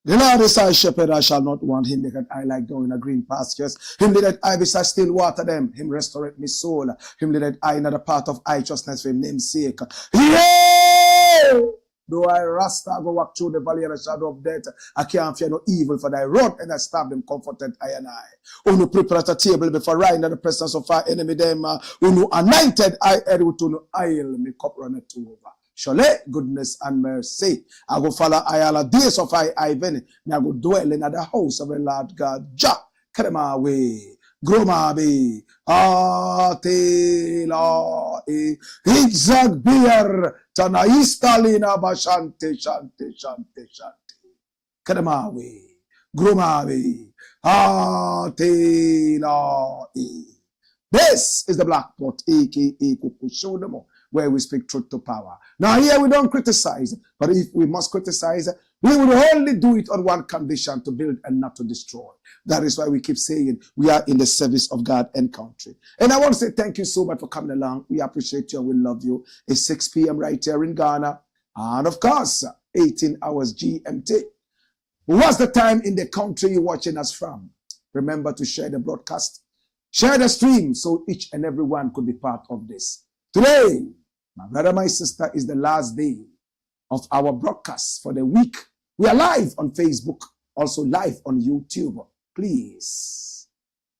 The Lord is our shepherd, I shall not want. Him that I like down in a green pastures. Him that I beside still water them. Him restoreth me soul. Him that I another part of righteousness for him name's sake. Yeah! Though I rasta go walk through the valley of the shadow of death, I can't fear no evil, for thy rod and thy staff them comforted I and I. Who prepare at a table before I in the presence of our enemy them. Who anointed I head with no oil, me cup runneth over. Surely goodness and mercy. I go follow I all the days of I venny. I go dwell in the house of the Lord God. Jah, carry my way. Grow my be. Atela e. Zigzag beer. Tana istalina ba shante. Carry my way. Grow my way. Atela e. This is the Black Pot, aka Kuku Show them all, where we speak truth to power. Now here we don't criticize, but if we must criticize, we will only do it on one condition: to build and not to destroy. That is why we keep saying we are in the service of God and country. And I want to say thank you so much for coming along. We appreciate you and we love you. It's 6 p.m. right here in Ghana. And of course, 18 hours GMT. What's the time in the country you're watching us from? Remember to share the broadcast. Share the stream so each and every one could be part of this. Today, my brother, my sister, is the last day of our broadcast for the week. We are live on Facebook, also live on YouTube. Please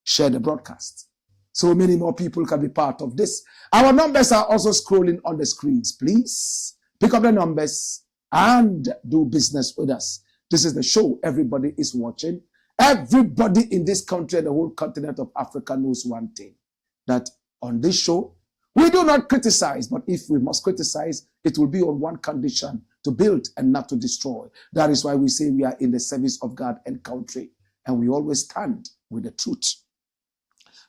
share the broadcast so many more people can be part of this. Our numbers are also scrolling on the screens. Please pick up the numbers and do business with us. This is the show everybody is watching. Everybody in this country and the whole continent of Africa knows one thing, that on this show, we do not criticize, but if we must criticize, it will be on one condition: to build and not to destroy. That is why we say we are in the service of God and country, and we always stand with the truth.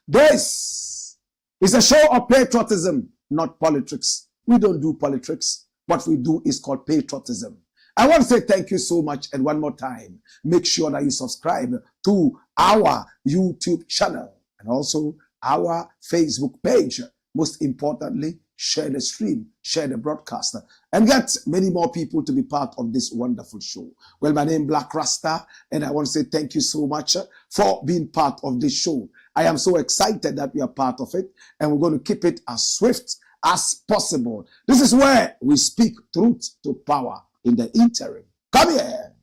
This is a show of patriotism, not politics. We don't do politics. What we do is called patriotism. I want to say thank you so much, and one more time, make sure that you subscribe to our YouTube channel and also our Facebook page. Most importantly, share the stream, share the broadcast, and get many more people to be part of this wonderful show. Well, my name is Blakk RASTA, and I want to say thank you so much for being part of this show. I am so excited that we are part of it, and we're going to keep it as swift as possible. This is where we speak truth to power in the interim. Come here.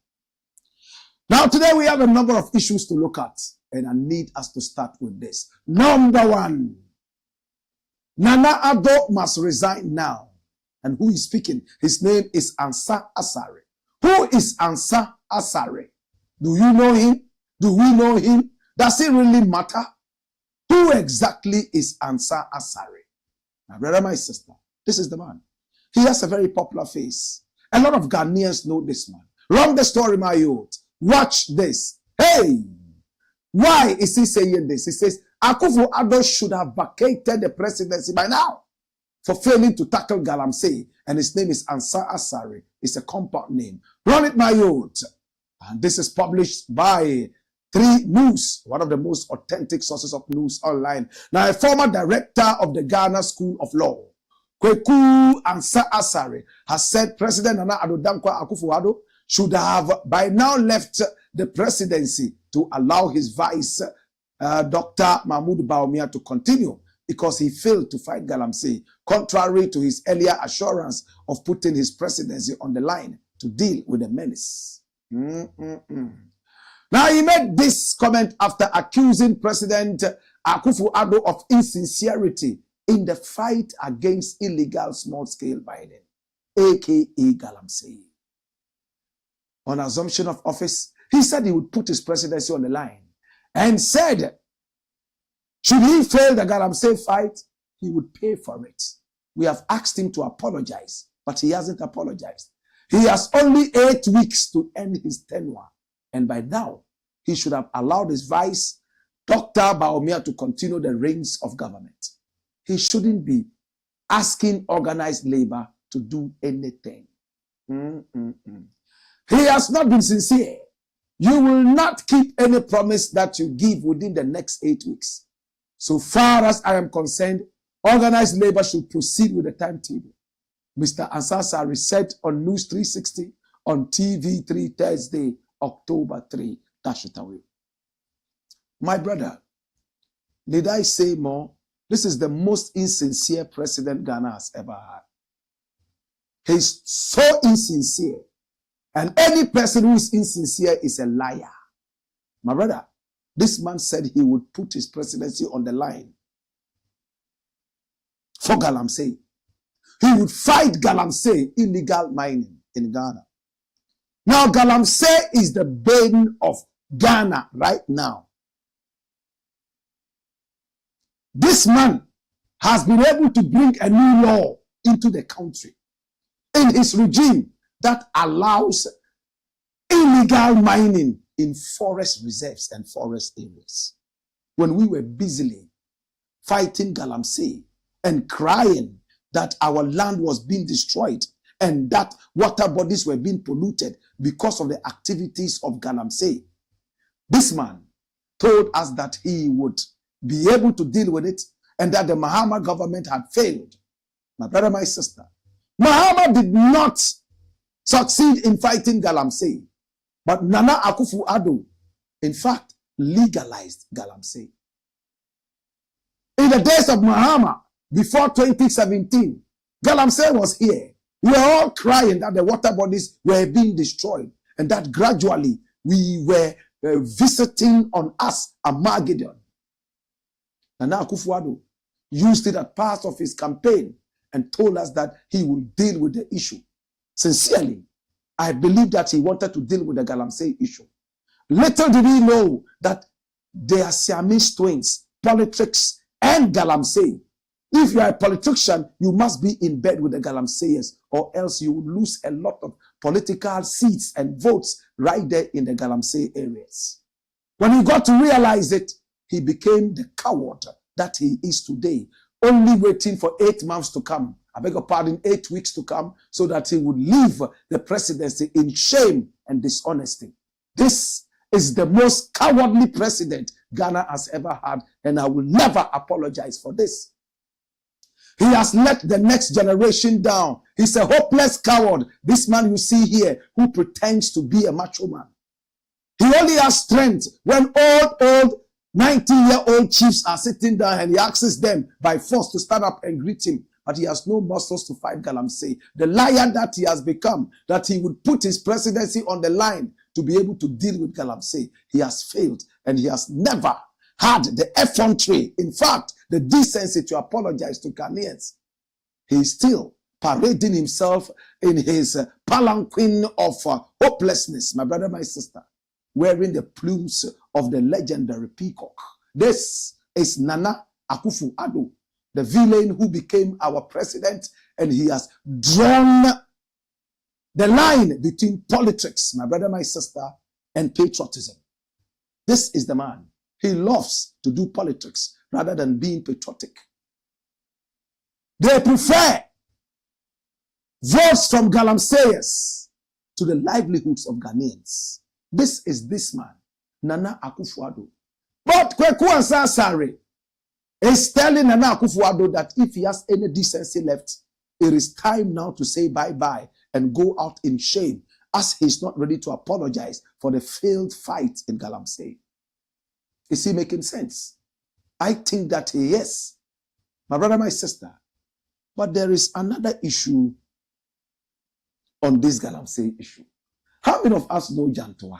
Now, today we have a number of issues to look at, and I need us to start with this. Number one, NAANA Addo must resign now. And who is speaking? His name is Ansah Asare. Who is Ansah Asare? Do you know him? Do we know him? Does it really matter? Who exactly is Ansah Asare? My brother, my sister, this is the man. He has a very popular face. A lot of Ghanaians know this man. Wrong the story, my youth. Watch this. Hey! Why is he saying this? He says, Akufo-Addo should have vacated the presidency by now for failing to tackle Galamsey. And his name is Ansah Asare. It's a compound name. Run it, my youth. And this is published by 3 News, one of the most authentic sources of news online. Now, a former director of the Ghana School of Law, Kweku Ansah Asare, has said President Nana Addo Dankwa Akufo-Addo should have by now left the presidency to allow his vice, Dr. Mahmoud Bawumia, to continue because he failed to fight Galamsey, contrary to his earlier assurance of putting his presidency on the line to deal with the menace. Now, he made this comment after accusing President Akufo-Addo of insincerity in the fight against illegal small-scale mining, aka galamsey. On assumption of office, he said he would put his presidency on the line and said, should he fail the galamsey fight, he would pay for it. We have asked him to apologize, but he hasn't apologized. He has only 8 weeks to end his tenure, and by now, he should have allowed his vice, Dr. Bawumia, to continue the reins of government. He shouldn't be asking organized labor to do anything. He has not been sincere. You will not keep any promise that you give within the next 8 weeks. So far as I am concerned, organized labor should proceed with the timetable. Mr. Ansah Asare said on News 360 on TV3 Thursday, October 3. Dash it away. My brother, did I say more? This is the most insincere president Ghana has ever had. He's so insincere. And any person who is insincere is a liar. My brother, this man said he would put his presidency on the line for galamsey. He would fight galamsey, illegal mining in Ghana. Now, galamsey is the bane of Ghana right now. This man has been able to bring a new law into the country in his regime that allows illegal mining in forest reserves and forest areas. When we were busily fighting galamsey and crying that our land was being destroyed and that water bodies were being polluted because of the activities of galamsey, this man told us that he would be able to deal with it and that the Mahama government had failed. My brother, my sister, Mahama did not succeed in fighting galamsey, but Nana Akufo-Addo, in fact, legalized galamsey. In the days of Mahama, before 2017, galamsey was here. We were all crying that the water bodies were being destroyed and that gradually we were visiting on us Armageddon. Nana Akufo-Addo used it as part of his campaign and told us that he will deal with the issue. Sincerely, I believe that he wanted to deal with the galamsey issue. Little did he know that they are Siamese twins, politics and galamsey. If you are a politician, you must be in bed with the galamseyers, or else you will lose a lot of political seats and votes right there in the galamsey areas. When he got to realize it, he became the coward that he is today, only waiting for 8 months to come. I beg your pardon, 8 weeks to come, so that he would leave the presidency in shame and dishonesty. This is the most cowardly president Ghana has ever had, and I will never apologize for this. He has let the next generation down. He's a hopeless coward. This man you see here who pretends to be a macho man. He only has strength when old 90-year-old chiefs are sitting down and he asks them by force to stand up and greet him. But he has no muscles to fight galamsey. The liar that he has become, that he would put his presidency on the line to be able to deal with galamsey. He has failed and he has never had the effrontery, in fact, the decency to apologize to Ghanaians. He is still parading himself in his palanquin of hopelessness, my brother, my sister, wearing the plumes of the legendary peacock. This is Nana Akufo-Addo, the villain who became our president, and he has drawn the line between politics, my brother, my sister, and patriotism. This is the man. He loves to do politics rather than being patriotic. They prefer votes from galamseyers to the livelihoods of Ghanaians. This is this man, Nana Akufo-Addo. But Ansah Asare is telling Nana Akufo-Addo that if he has any decency left, it is time now to say bye-bye and go out in shame, as he's not ready to apologize for the failed fight in galamsey. Is he making sense? I think that he is, my brother, my sister. But there is another issue on this galamsey issue. How many of us know Jantoa?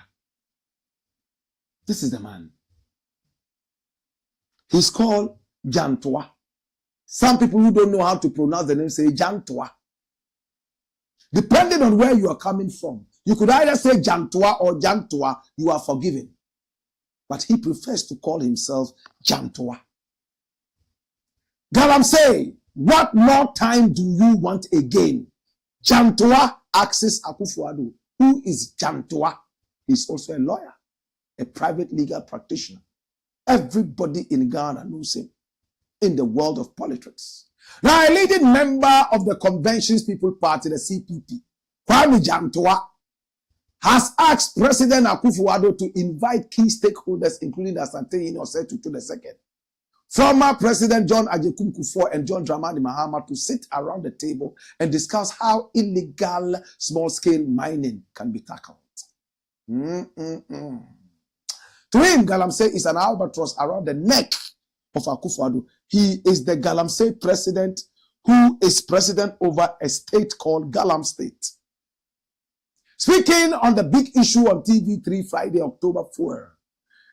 This is the man. He's called Jantoa. Some people who don't know how to pronounce the name say Jantoa. Depending on where you are coming from, you could either say Jantoa or Jantoa, you are forgiven. But he prefers to call himself Jantoa. Galamsey, what more time do you want again? Jantoa asks Akufo-Addo, who is Jantoa? He's also a lawyer, a private legal practitioner. Everybody in Ghana knows him in the world of politics. Now, a leading member of the Conventions People Party, the CPP, Kwame Jantoa, has asked President Akufo-Addo to invite key stakeholders, including the Asante Tutu II, former President John Agyekum Kufuor and John Dramani Mahama, to sit around the table and discuss how illegal small-scale mining can be tackled. To him, Galamsey is an albatross around the neck of Akufo-Addo. He is the Galamsey president who is president over a state called Galam State. Speaking on the big issue on TV3 Friday, October 4,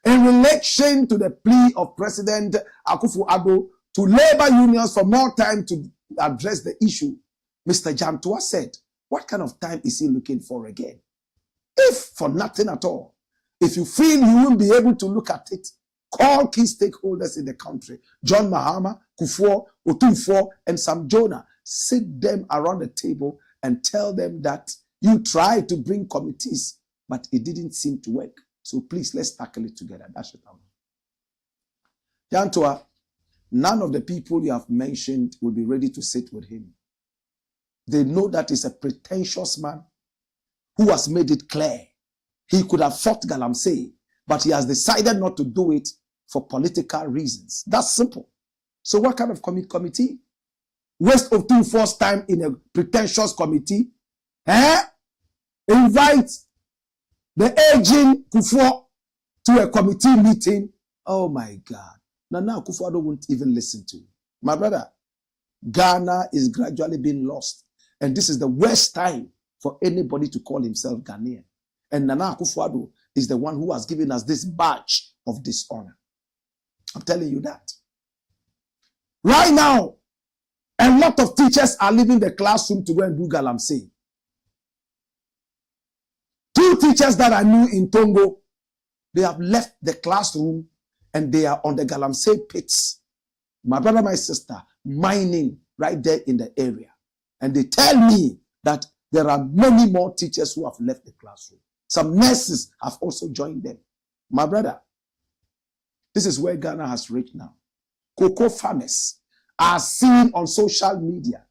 in relation to the plea of President Akufo-Addo to labor unions for more time to address the issue, Mr. Jantoa said, what kind of time is he looking for again? If for nothing at all, if you feel you won't be able to look at it, call key stakeholders in the country, John Mahama, Kufuor, Otumfuo, and Sam Jonah. Sit them around the table and tell them that you tried to bring committees, but it didn't seem to work. So please, let's tackle it together. That's it. Jantoa, none of the people you have mentioned will be ready to sit with him. They know that he's a pretentious man who has made it clear he could have fought Galamsey, but he has decided not to do it for political reasons. That's simple. So what kind of committee? Waste of Otumfuo's time in a pretentious committee? Invite the aging Kufuor to a committee meeting? Oh my God. Nana Akufo-Addo won't even listen to you. My brother, Ghana is gradually being lost. And this is the worst time for anybody to call himself Ghanaian. And Nana Akufo-Addo is the one who has given us this badge of dishonor. I'm telling you that. Right now, a lot of teachers are leaving the classroom to go and do Galamsey. 2 teachers that I knew in Tongo, they have left the classroom and they are on the Galamsey pits. My brother, my sister, mining right there in the area. And they tell me that there are many more teachers who have left the classroom. Some nurses have also joined them. My brother, this is where Ghana has reached now. Cocoa farmers are seen on social media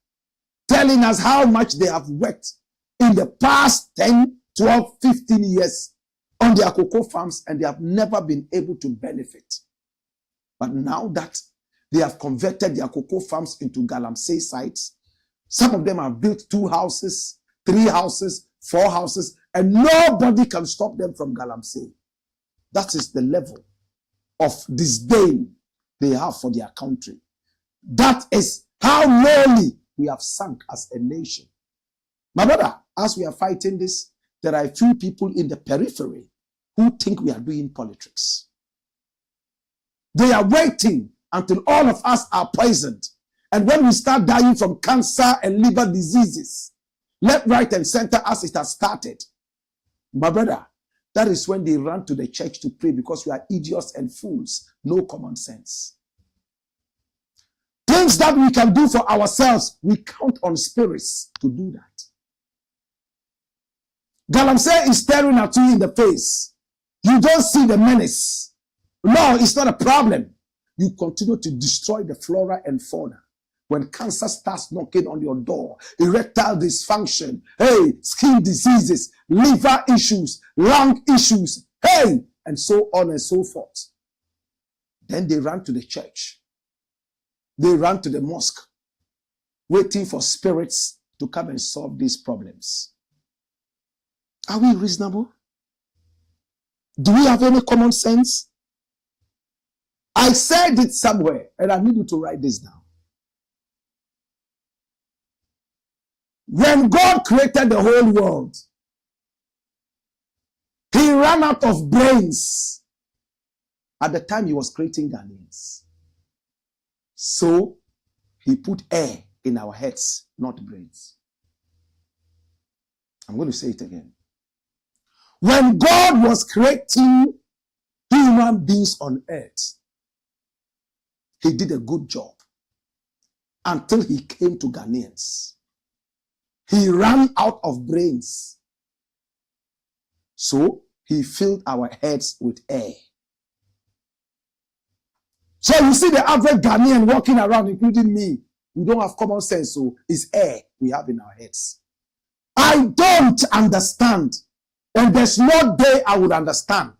telling us how much they have worked in the past 10, 12, 15 years on their cocoa farms, and they have never been able to benefit. But now that they have converted their cocoa farms into Galamsey sites, some of them have built 2 houses, 3 houses, 4 houses, and nobody can stop them from Galamsey. That is the level of disdain they have for their country. That is how lowly we have sunk as a nation. My brother, as we are fighting this, there are a few people in the periphery who think we are doing politics. They are waiting until all of us are poisoned. And when we start dying from cancer and liver diseases, left, right, and center as it has started, my brother, that is when they run to the church to pray because we are idiots and fools, no common sense. Things that we can do for ourselves, we count on spirits to do that. Galamsey is staring at you in the face. You don't see the menace. No, it's not a problem. You continue to destroy the flora and fauna. When cancer starts knocking on your door, erectile dysfunction, skin diseases, liver issues, lung issues, and so on and so forth. Then they run to the church. They run to the mosque, waiting for spirits to come and solve these problems. Are we reasonable? Do we have any common sense? I said it somewhere, and I need you to write this down. When God created the whole world, he ran out of brains At the time, he was creating Ghanaians. So he put air in our heads, not brains. I'm going to say it again. When God was creating human beings on earth, he did a good job until he came to Ghanaians. He ran out of brains. So he filled our heads with air. So you see the average Ghanaian walking around, including me, we don't have common sense, so it's air we have in our heads. I don't understand, and there's no day I would understand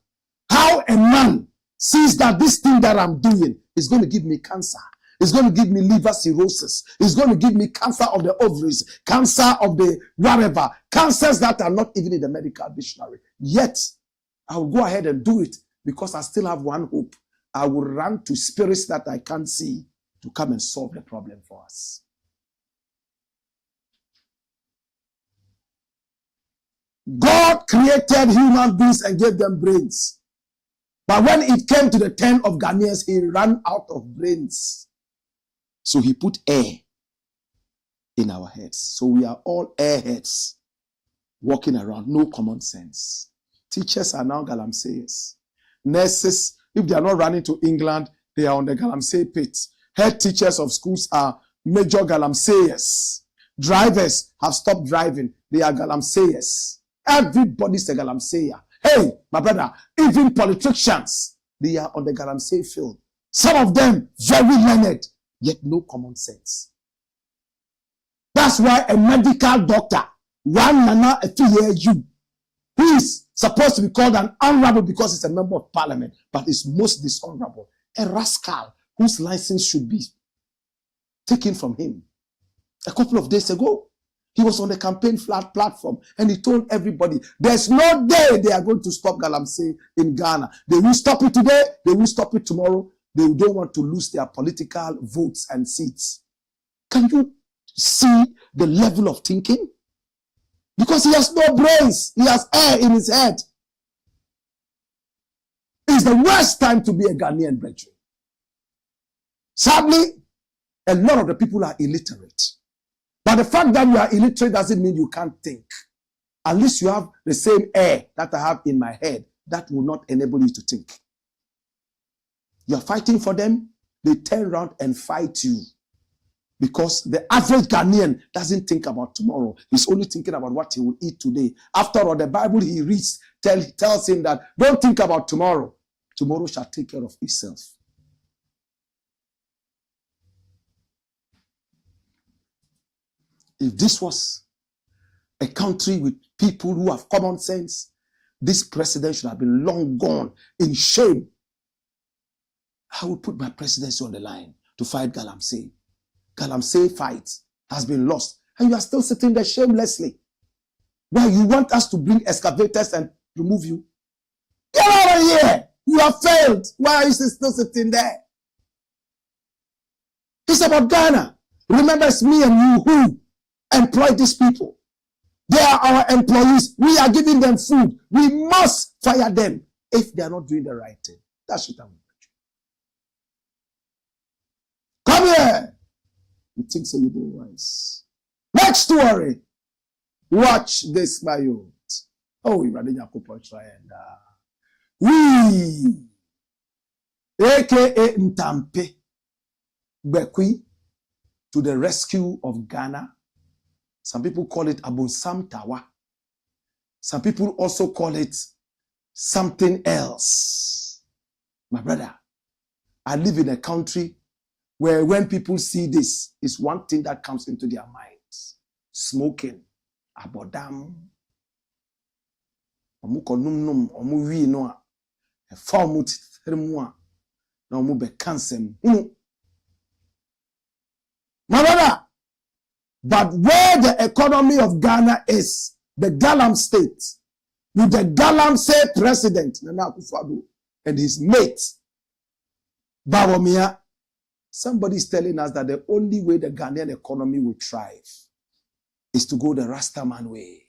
how a man sees that this thing that I'm doing is going to give me cancer. It's going to give me liver cirrhosis. It's going to give me cancer of the ovaries, cancer of the whatever, cancers that are not even in the medical dictionary. Yet, I will go ahead and do it because I still have one hope. I will run to spirits that I can't see to come and solve the problem for us. God created human beings and gave them brains. But when it came to the turn of Ghanaians, he ran out of brains. So he put air in our heads. So we are all airheads walking around, no common sense. Teachers are now galamseyers. Nurses, if they are not running to England, they are on the galamsey pit. Head teachers of schools are major galamseyers. Drivers have stopped driving. They are galamseyers. Everybody's a galamseyer. Hey, my brother, even politicians, they are on the galamsey field. Some of them very learned, yet no common sense. That's why a medical doctor, one NAANA FEAU, who is supposed to be called an honorable because he's a member of parliament, but is most dishonorable, a rascal whose license should be taken from him. A couple of days ago, he was on the campaign platform and he told everybody, there's no day they are going to stop galamsey in Ghana. They will stop it today, they will stop it tomorrow. They don't want to lose their political votes and seats. Can you see the level of thinking? Because he has no brains. He has air in his head. It's the worst time to be a Ghanaian, brethren. Sadly, a lot of the people are illiterate. But the fact that you are illiterate doesn't mean you can't think. At least you have the same air that I have in my head. That will not enable you to think. You are fighting for them, they turn around and fight you. Because the average Ghanaian doesn't think about tomorrow. He's only thinking about what he will eat today. After all, the Bible he reads tells him that don't think about tomorrow. Tomorrow shall take care of itself. If this was a country with people who have common sense, this president should have been long gone in shame. I will put my presidency on the line to fight galamsey. Galamsey fight has been lost. And you are still sitting there shamelessly. Why you want us to bring excavators and remove you? Get out of here! You have failed. Why are you still sitting there? It's about Ghana. Remember, it's me and you who employ these people. They are our employees. We are giving them food. We must fire them if they are not doing the right thing. That's what I'm doing. Come here. You think so you do wise. Next story. Watch this, my youth. Oh, you're running a couple and we aka Ntampe Bekwi to the rescue of Ghana. Some people call it Abonsam Tawa. Some people also call it something else. My brother, I live in a country where when people see this, it's one thing that comes into their minds. Smoking. Abodam. Omuko num num, omu wi no a. E fa omu titremu a. Na omu be kansem. My brother, but where the economy of Ghana is, the Galam state, with the Galamsey president, Nana Akufo-Addo, and his mate, Bawumia, somebody is telling us that the only way the Ghanaian economy will thrive is to go the Rasta man way.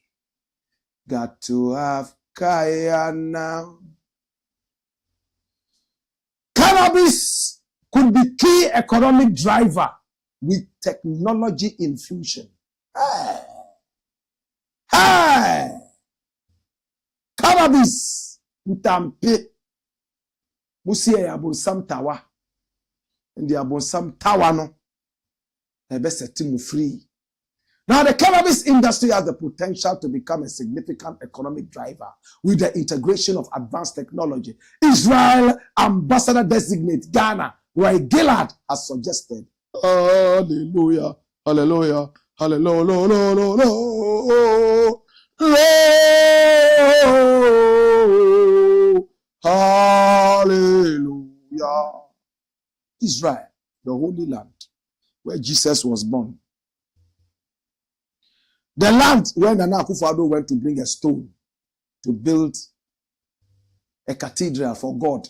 Got to have Kaya now. Cannabis could be key economic driver with technology infusion. Hey! Cannabis utampe musie ya bonsam tawa ndi abonsam tawa no ebe seti mu free. Now the cannabis industry has the potential to become a significant economic driver with the integration of advanced technology. Israel ambassador designate Ghana, Roy Gillard, has suggested. Hallelujah, hallelujah, hallelujah, hallelujah. Israel, the Holy Land, where Jesus was born. The land where NAANA Akufo-Addo went to bring a stone to build a cathedral for God.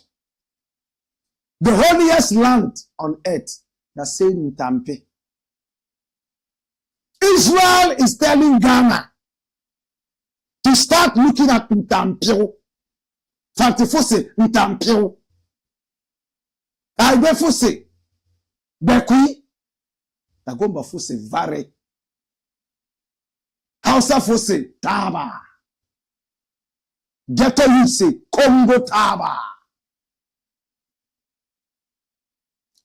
The holiest land on earth, that's saying Ntampe. Israel is telling Ghana to start looking at Ntampe. Fantifose Ntampe. Aibefose. Bekui. Nagomba fose vare. Hausa fose taba. Ghetto you say Congo taba.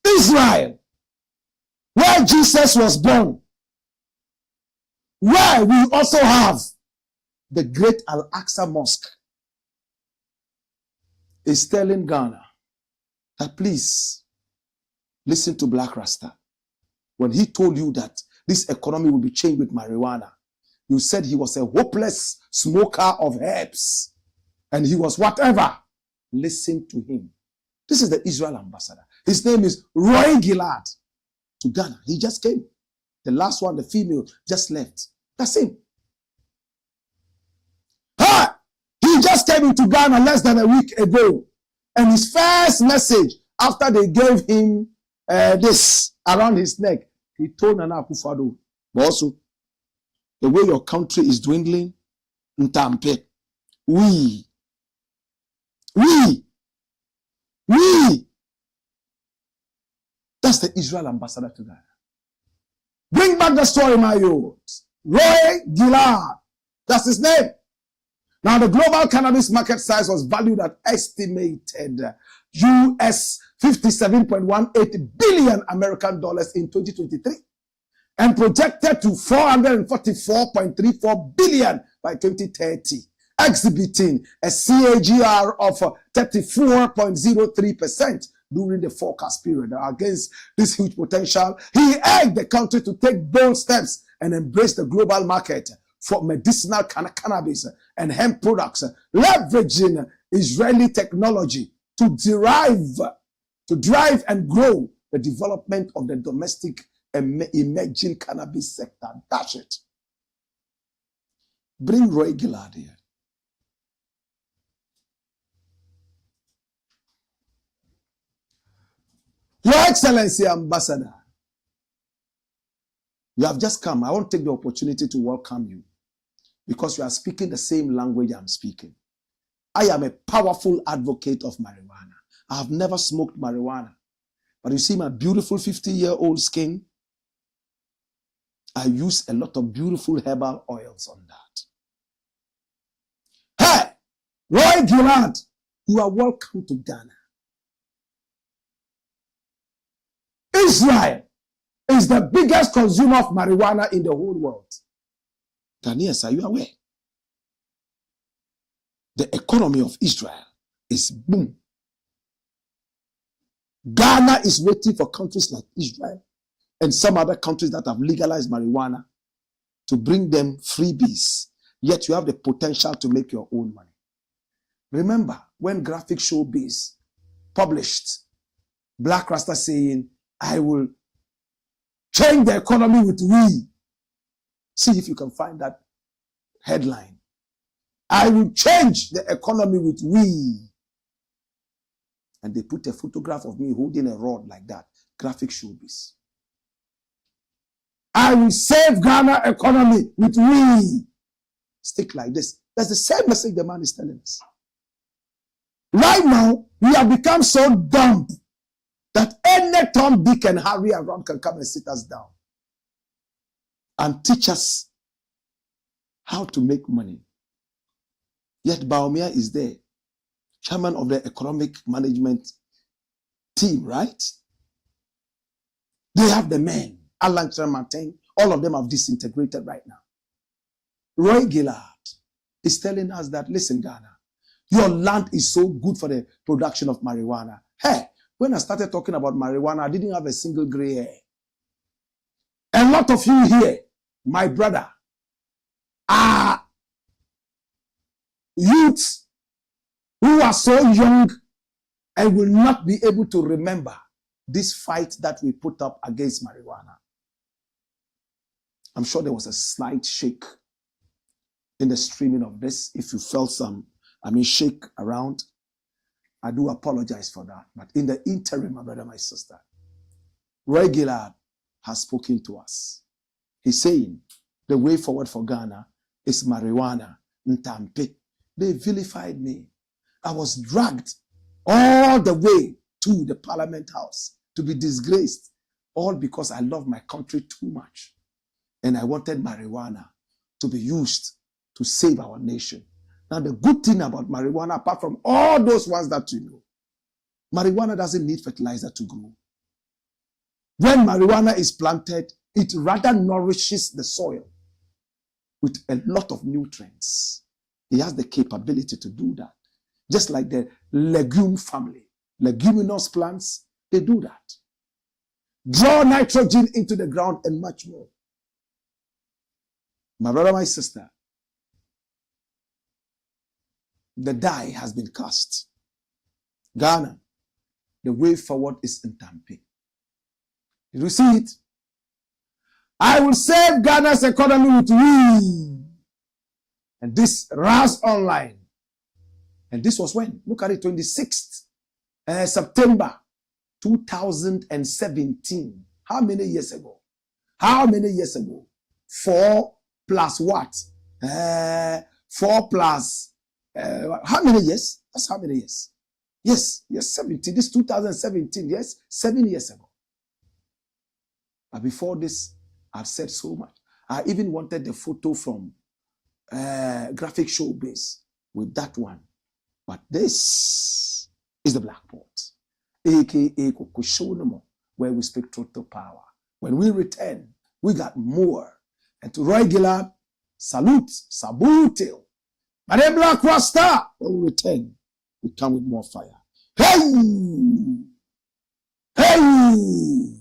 Israel, where Jesus was born, where we also have the great Al-Aqsa Mosque, is telling Ghana that please listen to Blakk Rasta. When he told you that this economy will be changed with marijuana, you said he was a hopeless smoker of herbs and he was whatever. Listen to him. This is the Israel ambassador. His name is Roy Gillard to Ghana. He just came. The last one, the female, just left. That's him. He just came into Ghana less than a week ago. And his first message, after they gave him this around his neck, he told NAANA Akufo-Addo, but also, the way your country is dwindling, Ntampe, we. That's the Israel ambassador to Ghana. Bring back the story, my youth. Roy Gillard. That's his name. Now, the global cannabis market size was valued at estimated US $57.18 billion American dollars in 2023 and projected to $444.34 billion by 2030, exhibiting a CAGR of 34.03% during the forecast period. Against this huge potential, he urged the country to take bold steps and embrace the global market for medicinal cannabis and hemp products, leveraging Israeli technology to drive and grow the development of the domestic emerging cannabis sector. Dash it. Bring Roy Gillard here. Your Excellency Ambassador, you have just come. I want to take the opportunity to welcome you because you are speaking the same language I'm speaking. I am a powerful advocate of marijuana. I have never smoked marijuana. But you see my beautiful 50-year-old skin? I use a lot of beautiful herbal oils on that. Hey, Roy Gillard, you are welcome to Ghana. Israel is the biggest consumer of marijuana in the whole world. Ghanaians, are you aware? The economy of Israel is boom. Ghana is waiting for countries like Israel and some other countries that have legalized marijuana to bring them freebies. Yet you have the potential to make your own money. Remember when Graphic Showbiz published Blakk Rasta saying, I will change the economy with we. See if you can find that headline. I will change the economy with we. And they put a photograph of me holding a rod like that. Graphic Showbiz. I will save Ghana economy with we. Stick like this. That's the same message the man is telling us. Right now, we have become so dumb that any Tom, Dick, and Harry around can come and sit us down and teach us how to make money. Yet Baumia is there, chairman of the economic management team, right? They have the men, Alan Martin, all of them have disintegrated right now. Roy Gillard is telling us that, listen, Ghana, your land is so good for the production of marijuana. Hey, when I started talking about marijuana, I didn't have a single gray hair. A lot of you here, my brother, are youths who are so young and will not be able to remember this fight that we put up against marijuana. I'm sure there was a slight shake in the streaming of this. If you felt some, shake around, I do apologize for that. But in the interim, my brother, my sister, Roy Gillard has spoken to us. He's saying the way forward for Ghana is marijuana, ntampe. They vilified me. I was dragged all the way to the Parliament House to be disgraced, all because I love my country too much. And I wanted marijuana to be used to save our nation. Now, the good thing about marijuana, apart from all those ones that you know, marijuana doesn't need fertilizer to grow. When marijuana is planted, it rather nourishes the soil with a lot of nutrients. It has the capability to do that. Just like the legume family, leguminous plants, they do that. Draw nitrogen into the ground and much more. My brother, my sister, the die has been cast. Ghana, the way forward is ntampe. Did you see it? I will save Ghana's economy with we. And this RAS online. And this was when? Look at it, 26th September 2017. How many years ago? How many years ago? 4 plus what? 4 plus, how many years? That's how many years? Yes, 17. This 2017, yes, 7 years ago. But before this, I've said so much. I even wanted the photo from graphic showbiz with that one. But this is the Blackboard, aka Kokushonomo, where we speak truth to power. When we return, we got more. And to Roy Gillard, salute, sabutil. My name Blakk RASTA. When we return, we come with more fire. Hey! Hey!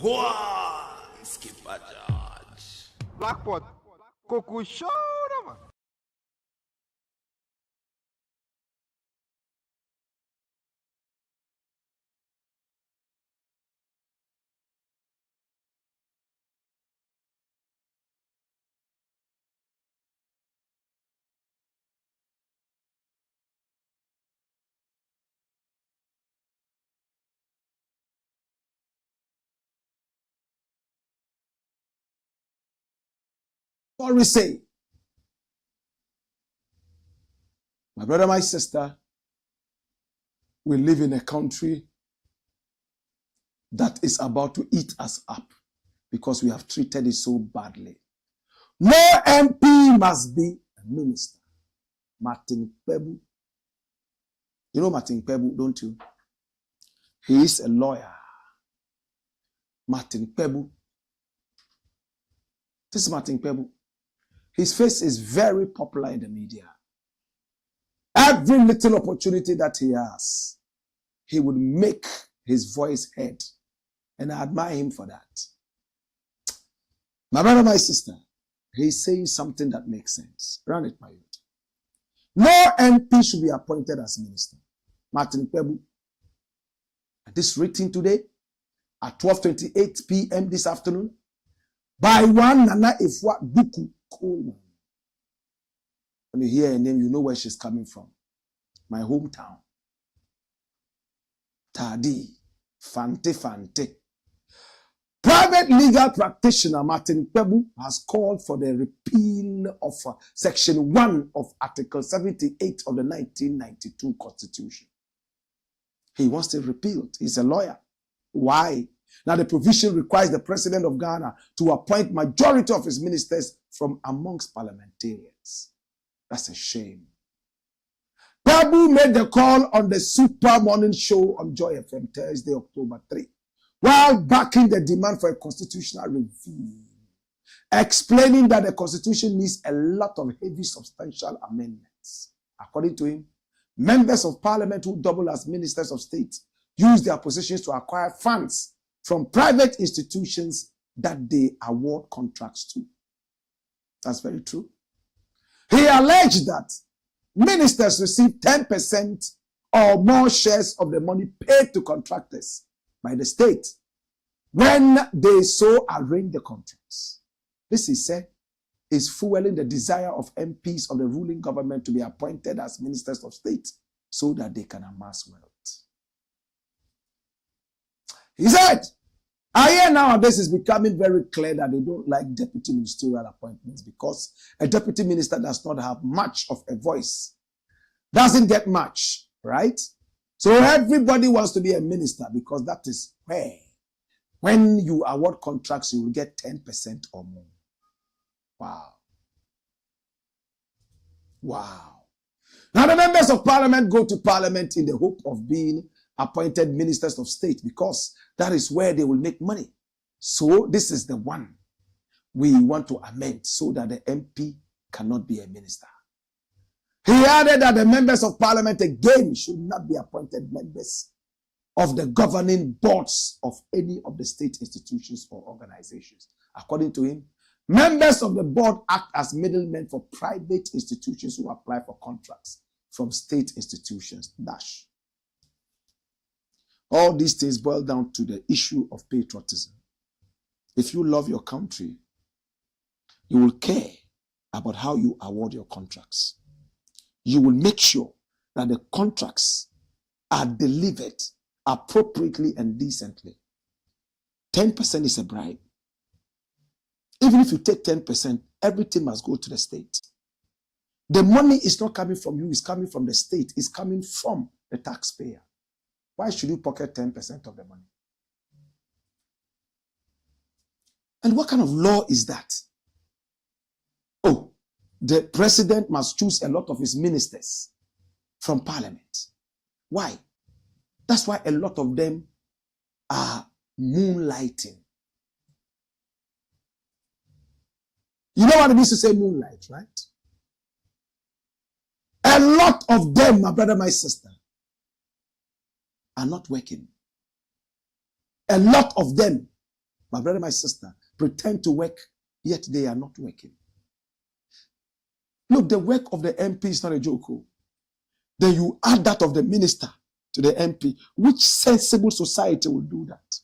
Whoa! Skip a charge. Blackpot, Kokushonomo. Sorry say, my brother, my sister, we live in a country that is about to eat us up. because we have treated it so badly. No MP must be a minister. Martin KPEBU. You know Martin KPEBU, don't you? He is a lawyer. Martin KPEBU. This is Martin KPEBU. His face is very popular in the media. Every little opportunity that he has, he would make his voice heard. And I admire him for that. My brother, my sister, he's saying something that makes sense. Run it, my youth. No MP should be appointed as minister. Martin KPEBU. This written today at 12:28 p.m. this afternoon by one Nana Ifwa Duku Coleman. When you hear her name, you know where she's coming from. My hometown. Tadi. Fante. Private legal practitioner Martin KPEBU has called for the repeal of Section 1 of Article 78 of the 1992 Constitution. He wants it repealed. He's a lawyer. Why? Now the provision requires the President of Ghana to appoint majority of his ministers from amongst parliamentarians. That's a shame. KPEBU made the call on the Super Morning Show on Joy FM Thursday, October 3, while backing the demand for a constitutional review, explaining that the constitution needs a lot of heavy substantial amendments. According to him, members of parliament who double as ministers of state use their positions to acquire funds from private institutions that they award contracts to. That's very true. He alleged that ministers receive 10% or more shares of the money paid to contractors by the state when they so arrange the contracts. This, he said, is fueling the desire of MPs of the ruling government to be appointed as ministers of state so that they can amass wealth. He said, I hear nowadays is becoming very clear that they don't like deputy ministerial appointments because a deputy minister does not have much of a voice, doesn't get much, right? So everybody wants to be a minister because that is where, when you award contracts, you will get 10% or more. Wow. Wow. Now the members of parliament go to parliament in the hope of being appointed ministers of state because that is where they will make money. So this is the one we want to amend so that the MP cannot be a minister. He added that the members of parliament again should not be appointed members of the governing boards of any of the state institutions or organizations. According to him, members of the board act as middlemen for private institutions who apply for contracts from state institutions. Dash. All these things boil down to the issue of patriotism. If you love your country, you will care about how you award your contracts. You will make sure that the contracts are delivered appropriately and decently. 10% is a bribe. Even if you take 10%, everything must go to the state. The money is not coming from you, it's coming from the state, it's coming from the taxpayer. Why should you pocket 10% of the money? And what kind of law is that? Oh, the president must choose a lot of his ministers from parliament. Why? That's why a lot of them are moonlighting. You know what it means to say moonlight, right? A lot of them, my brother, my sister, are not working. A lot of them, my brother, my sister, pretend to work, yet they are not working. Look, the work of the MP is not a joke. Then you add that of the minister to the MP. Which sensible society will do that?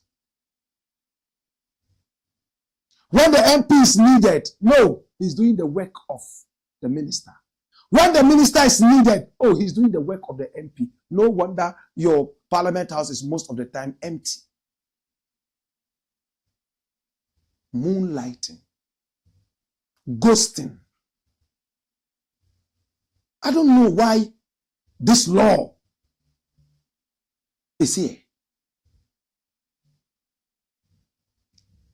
When the MP is needed, no, he's doing the work of the minister. When the minister is needed, oh, he's doing the work of the MP. No wonder your parliament house is most of the time empty. Moonlighting. Ghosting. I don't know why this law is here.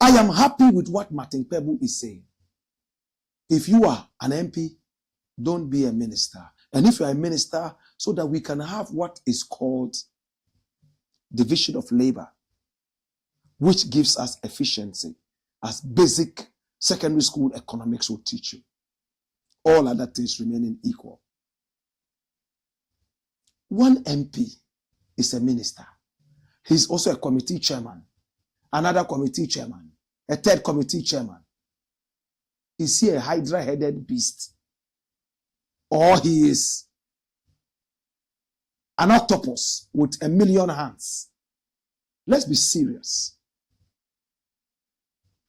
I am happy with what Martin KPEBU is saying. If you are an MP, don't be a minister. And if you are a minister, so that we can have what is called division of labor, which gives us efficiency, as basic secondary school economics will teach you. All other things remaining equal. One MP is a minister. He's also a committee chairman, another committee chairman, a third committee chairman. Is he a hydra-headed beast? Or he is an octopus with 1,000,000 hands? Let's be serious.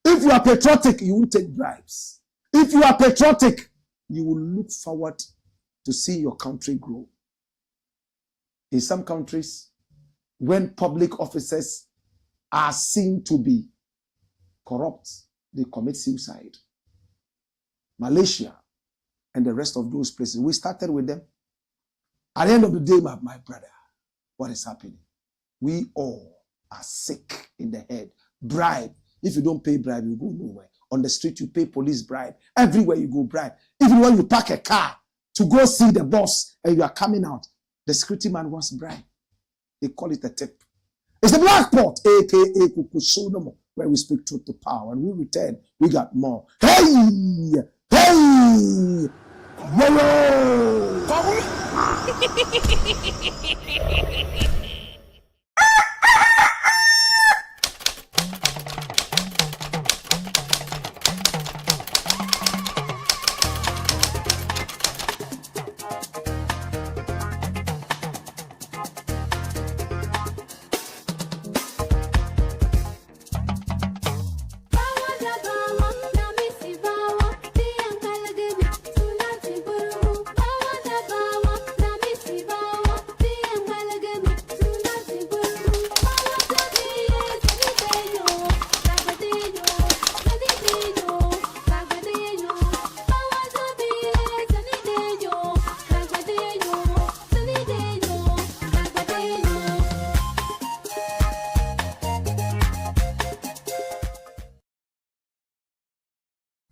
If you are patriotic, you will take bribes. If you are patriotic, you will look forward to see your country grow. In some countries, when public officers are seen to be corrupt, they commit suicide. Malaysia and the rest of those places, we started with them. At the end of the day, my brother, what is happening? We all are sick in the head. Bribe. If you don't pay bribe, you go nowhere. On the street, you pay police bribe. Everywhere you go, bribe. Even when you park a car to go see the boss and you are coming out, the security man wants bribe. They call it a tip. It's the Blakk Pot, aka Kukusonomo, where we speak truth to power. When we return, we got more. Hey! Hey!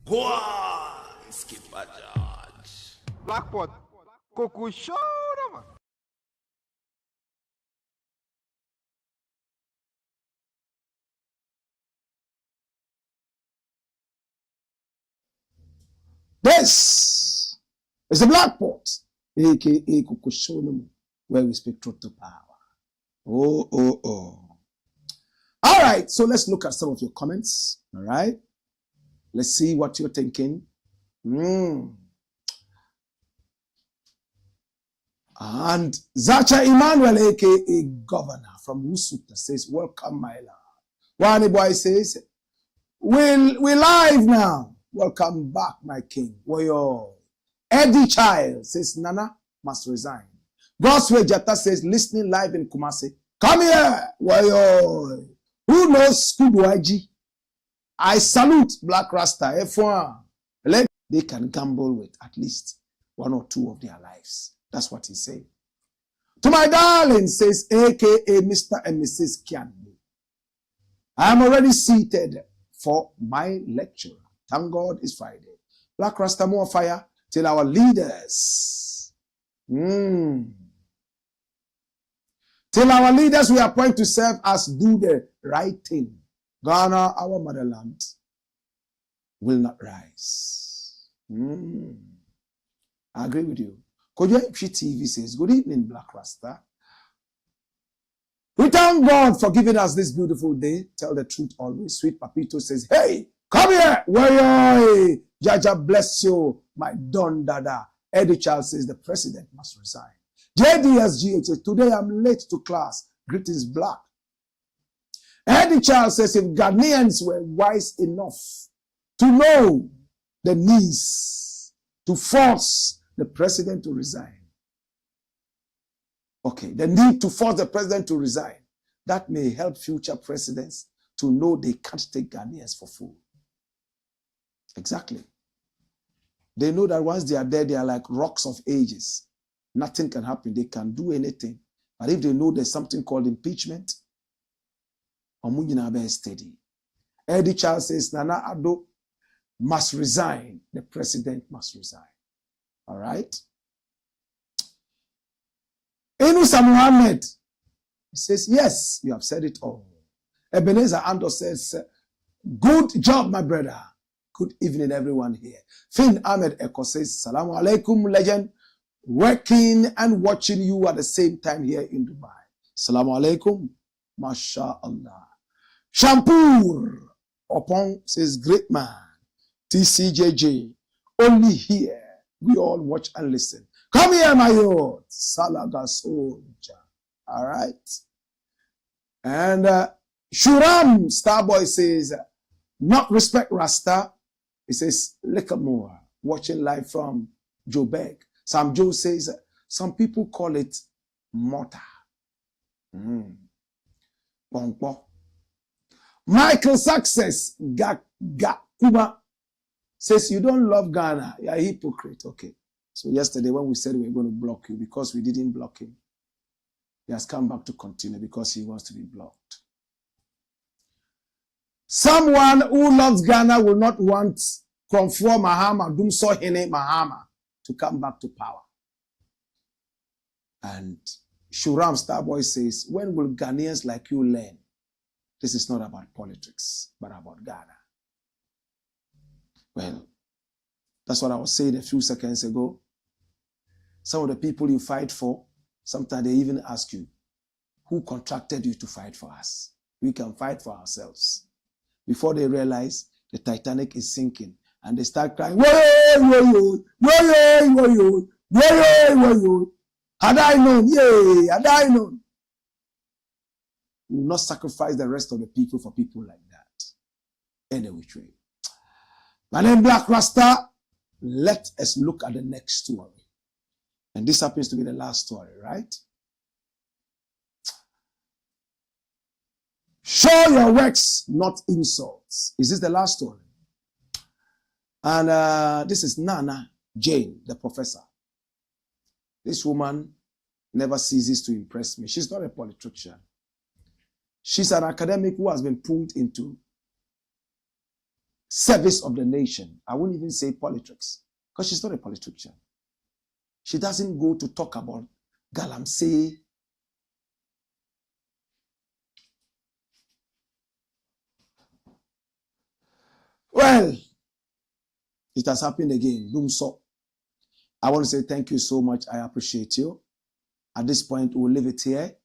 Yo! Skip Patriotism. Blakk pot. Koku show man. This is the Blakk Pot, aka Kukusonomo, where we speak truth to power. Oh. All right, so let's look at some of your comments. All right. Let's see what you're thinking. And Zacha Emmanuel, aka Governor from Wusuta, says, welcome, my lord. Wani Boy says, we live now. Welcome back, my king. Woyo. Eddie Child says, Nana must resign. Gosway Jata says, listening live in Kumasi. Come here. Woyo. Who knows Skubuaji? I salute Black Rasta. F1. They can gamble with at least one or two of their lives. That's what he's saying. To my darling, says aka Mr. and Mrs. Kianbu. I am already seated for my lecture. Thank God it's Friday. Black Rasta more fire till our leaders. Till our leaders we appoint to serve us do the right thing. Ghana, our motherland, will not rise. I agree with you. Kojo TV says, good evening, Black Rasta. We thank God for giving us this beautiful day. Tell the truth always. Sweet Papito says, hey, come here. Wayo. Jaja bless you, my Don Dada. Eddie Charles says, the president must resign. JDSGH says, today I'm late to class. Greetings, Black. Eddie Charles says, if Ghanaians were wise enough to know the needs to force the president to resign. Okay, the need to force the president to resign. That may help future presidents to know they can't take Ghanaians for food. Exactly. They know that once they are there, they are like rocks of ages. Nothing can happen. They can do anything. But if they know there's something called impeachment, steady. Eddie Charles says, Nana Addo must resign. The president must resign. All right? Enusa Muhammad says, yes, you have said it all. Ebenezer Ando says, good job, my brother. Good evening, everyone here. Finn Ahmed Eko says, Salamu alaikum, legend. Working and watching you at the same time here in Dubai. Salamu alaikum. MashaAllah. Shampur Opon says, great man. TCJJ. Only here. We all watch and listen. Come here, my youth. Salaga soldier. All right. And Shuram Starboy says, not respect Rasta. He says, little more. Watching live from Joburg. Sam Joe says, some people call it mortar. Michael Success Gakuba says, you don't love Ghana. You're a hypocrite. Okay. So yesterday when we said we were going to block you, because we didn't block him, he has come back to continue because he wants to be blocked. Someone who loves Ghana will not want Kromfo Mahama, Dumso Hene Mahama to come back to power. And Shuram Starboy says, when will Ghanaians like you learn? This is not about politics, but about Ghana. Well, that's what I was saying a few seconds ago. Some of the people you fight for, sometimes they even ask you, who contracted you to fight for us? We can fight for ourselves. Before they realize the Titanic is sinking, and they start crying, had I known, yay, had I known. We will not sacrifice the rest of the people for people like that. Any which way. My name is Blakk Rasta. Let us look at the next story. And this happens to be the last story, right? Show your works, not insults. Is this the last story? And this is NAANA Jane, the professor. This woman never ceases to impress me. She's not a politician. She's an academic who has been pulled into service of the nation. I won't even say politics, because she's not a politician. She doesn't go to talk about Galamsey. Well, it has happened again. Dumso. I want to say thank you so much. I appreciate you. At this point, we'll leave it here.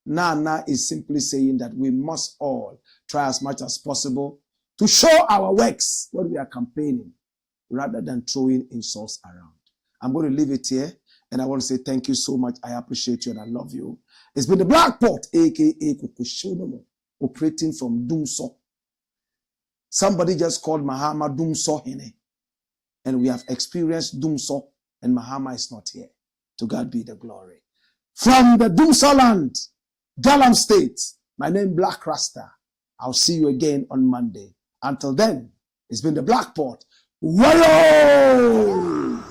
NAANA is simply saying that we must all try as much as possible to show our works when we are campaigning, rather than throwing insults around. I'm going to leave it here, and I want to say thank you so much. I appreciate you and I love you. It's been the Blakk Pot, aka Kukushonomo, operating from Dumso. Somebody just called Mahama Dumso Hene, and we have experienced Dumso, and Mahama is not here. To God be the glory. From the Dumso land, Galam State, my name is Blakk Rasta. I'll see you again on Monday. Until then, it's been the Blakk Pot. Wayo!